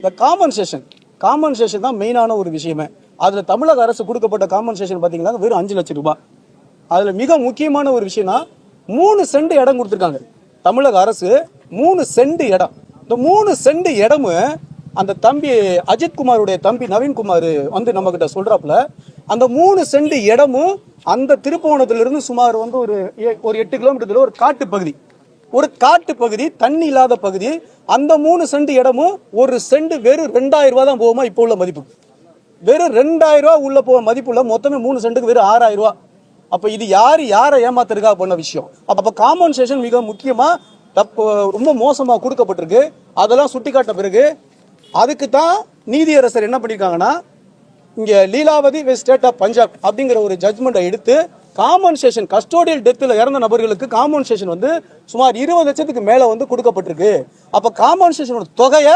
இந்த காம்பன்சேஷன் தான் மெயினான ஒரு விஷயமே. அதில் தமிழக அரசு கொடுக்கப்பட்ட காம்பன்சேஷன் பார்த்தீங்கன்னா வெறும் 5 லட்சம் ரூபாய். அதில் மிக முக்கியமான ஒரு விஷயம்னா 3 சென்ட் இடம் கொடுத்துருக்காங்க தமிழக அரசு. 3 சென்ட் இடம். இந்த 3 சென்ட் இடமும் அந்த தம்பி அஜித்குமாருடைய தம்பி நவீன்குமார் வந்து நம்ம கிட்ட சொல்றாப்புல, அந்த 3 சென்ட் இடமும் அந்த திருப்புவனத்திலிருந்து சுமார் வந்து ஒரு 8 கிலோமீட்டர் ஒரு காட்டு பகுதி, தண்ணி இல்லாத பகுதி. அந்த 3 சென்ட் இடமும் ஒரு சென்ட் வெறும் 2000 ரூபாய் தான் போகுமா இப்போ உள்ள மதிப்பு. வெறும் 2000 ரூபாய் உள்ள போக மதிப்புள்ள மொத்தமே 3 சென்ட்டுக்கு வெறும் 6000 ரூபாய். அப்ப இது யாரை ஏமாத்துறதுக்காக பண்ண விஷயம். அப்ப காம்பன்சேஷன் மிக முக்கியமா ரொம்ப மோசமா கொடுக்கப்பட்டிருக்கு. அதெல்லாம் சுட்டி காட்ட பிறகு அதுக்கு தான் நீதியரசர் என்ன பண்ணிருக்காங்கன்னா, இங்க லீலாவதி ஸ்டேட் ஆஃப் பஞ்சாப் அப்படிங்கிற ஒரு ஜட்மெண்ட்டை எடுத்து காம்பன்சேஷன் கஸ்டோடியல் டெத்தில் இறந்த நபர்களுக்கு காம்பன்சேஷன் வந்து சுமார் 20 லட்சத்துக்கு மேல வந்து கொடுக்கப்பட்டிருக்கு. அப்ப காம்பன்சேஷனோட தொகையை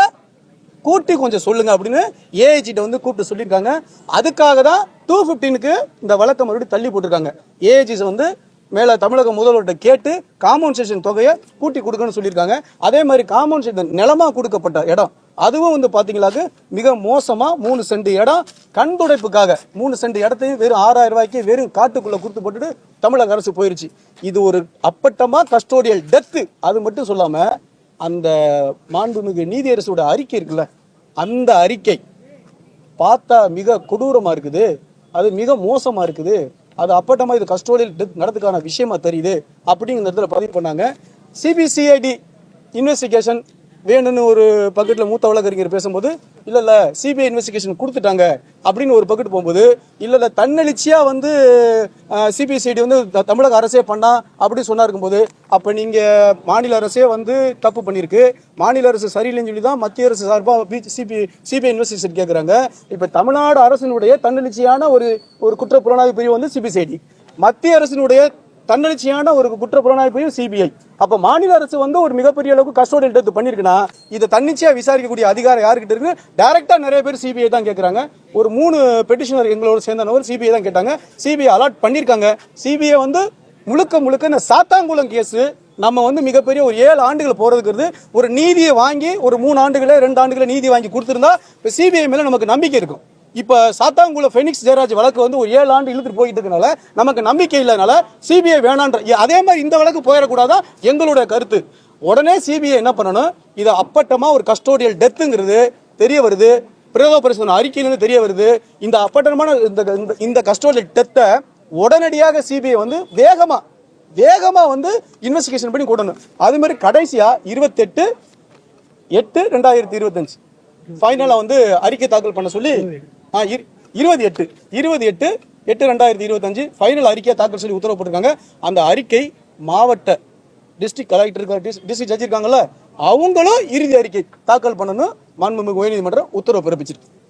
கூட்டி கொஞ்சம் சொல்லுங்க அப்படின்னு ஏஐஜிட்ட வந்து கூப்பிட்டு சொல்லியிருக்காங்க. அதுக்காக தான் 215க்கு இந்த வழக்கம் மறுபடியும் தள்ளி போட்டிருக்காங்க. ஏஐஜிஸ் வந்து மேல தமிழக முதல்வர்கிட்ட கேட்டு காம்பன்சேஷன் தொகையை கூட்டி கொடுக்கணும்னு சொல்லியிருக்காங்க. அதே மாதிரி காம்பன்சேஷன் நிலமா கொடுக்கப்பட்ட இடம் அதுவும் வந்து பாத்தீங்களாக்கு மிக மோசமா 3 சென்ட் இடம் கண் துடைப்புக்காக 3 சென்ட் இடத்தையும் வெறும் 6000 ரூபாய்க்கு வெறும் காட்டுக்குள்ள கொடுத்து போட்டுட்டு தமிழக அரசு போயிருச்சு. இது ஒரு அப்பட்டமா கஸ்டோடியல் டெத்து. அது மட்டும் சொல்லாம அந்த மாண்புமிகு நீதியரசோட அறிக்கை இருக்குல்ல, அந்த அறிக்கை பார்த்தா மிக கொடூரமா இருக்குது. அது மிக மோசமா இருக்குது. அது அப்பட்டமா இது கஸ்டோடியல் டெத் நடத்துக்கான விஷயமா தெரியுது அப்படிங்கிற இடத்துல பதிவு பண்ணாங்க. சிபிசிஐடி இன்வெஸ்டிகேஷன் வேணும்னு ஒரு பக்கெட்ல மூத்த வழக்கறிஞர் பேசும்போது, இல்ல சிபிஐ இன்வெஸ்டிகேஷன் கொடுத்துட்டாங்க அப்படின்னு ஒரு பக்கெட் போகும்போது, இல்ல தன்னெழுச்சியா வந்து சிபிசிஐடி வந்து தமிழக அரசே பண்ணா அப்படின்னு சொன்னா இருக்கும்போது, அப்ப நீங்க மாநில அரசே வந்து தப்பு பண்ணிருக்கு, மாநில அரசு சரியில்லைன்னு சொல்லி தான் மத்திய அரசு சார்பாக சிபிஐ இன்வெஸ்டிகேஷன் கேட்கறாங்க. இப்ப தமிழ்நாடு அரசினுடைய தன்னெழுச்சியான ஒரு குற்றப்புலனாய்வு பிரிவு வந்து சிபிசிஐடி, மத்திய அரசினுடைய தன்னெழுச்சியான ஒரு குற்றப்புலனாய்வு பிரிவு சிபிஐ. அப்ப மாநில அரசு வந்து ஒரு மிகப்பெரிய அளவுக்கு கஸ்டோடியல் டெத் பண்ணிருக்குன்னா இதை தன்னிச்சையா விசாரிக்கக்கூடிய அதிகாரம் யாருக்கிட்ட இருக்கு? டைரக்டா நிறைய பேர் சிபிஐ தான் கேட்கறாங்க. ஒரு 3 பெட்டிஷனர் எங்களோட சேர்ந்தவர் சிபிஐ தான் கேட்டாங்க. சிபிஐ அலாட் பண்ணிருக்காங்க. சிபிஐ வந்து முழுக்க இந்த சாத்தாங்குளம் கேஸ் நம்ம வந்து மிகப்பெரிய ஒரு 7 ஆண்டுகள் போறதுக்கு ஒரு நீதியை வாங்கி ஒரு 3 ஆண்டுகளே 2 ஆண்டுகளே நீதி வாங்கி கொடுத்திருந்தா சிபிஐ மேல நமக்கு நம்பிக்கை இருக்கும். இப்ப சாத்தாங்குளம் ஃபெனிக்ஸ் ஜெயராஜ் வழக்கு வந்து ஒரு 7 ஆண்டு இழுத்துட்டு போயிட்டு இருக்கனால நமக்கு நம்பிக்கை இல்லைனால சிபிஐ வேணான்ற அதே மாதிரி இந்த வழக்கு போயிடக்கூடாதான் எங்களுடைய கருத்து. உடனே சிபிஐ என்ன பண்ணணும், இதை அப்பட்டமா ஒரு கஸ்டோடியல் டெத்துங்கிறது தெரிய வருது, பிரேத பரிசோதனை அறிக்கையிலிருந்து தெரிய வருது. இந்த அப்பட்டமான இந்த கஸ்டோடியல் டெத்தை உடனடியாக சிபிஐ வந்து வேகமா வந்து இன்வெஸ்டிகேஷன் பண்ணி கூடணும். அது மாதிரி கடைசியா 28/8/2025 ஃபைனலா வந்து அறிக்கை தாக்கல் பண்ண சொல்லி 28/8/2025 ஃபைனல் அறிக்கையை தாக்கல் சொல்லி உத்தரவு போட்டிருக்காங்க. அந்த அறிக்கை மாவட்ட டிஸ்ட்ரிக்ட் கலெக்டர் டிஸ்ட்ரிக்ட் ஜட்ஜ் இருக்காங்கல்ல, அவங்களும் இறுதி அறிக்கை தாக்கல் பண்ணணும் மாண்புமிகு உயர்நீதிமன்றம் உத்தரவு பிறப்பிச்சிருக்கு.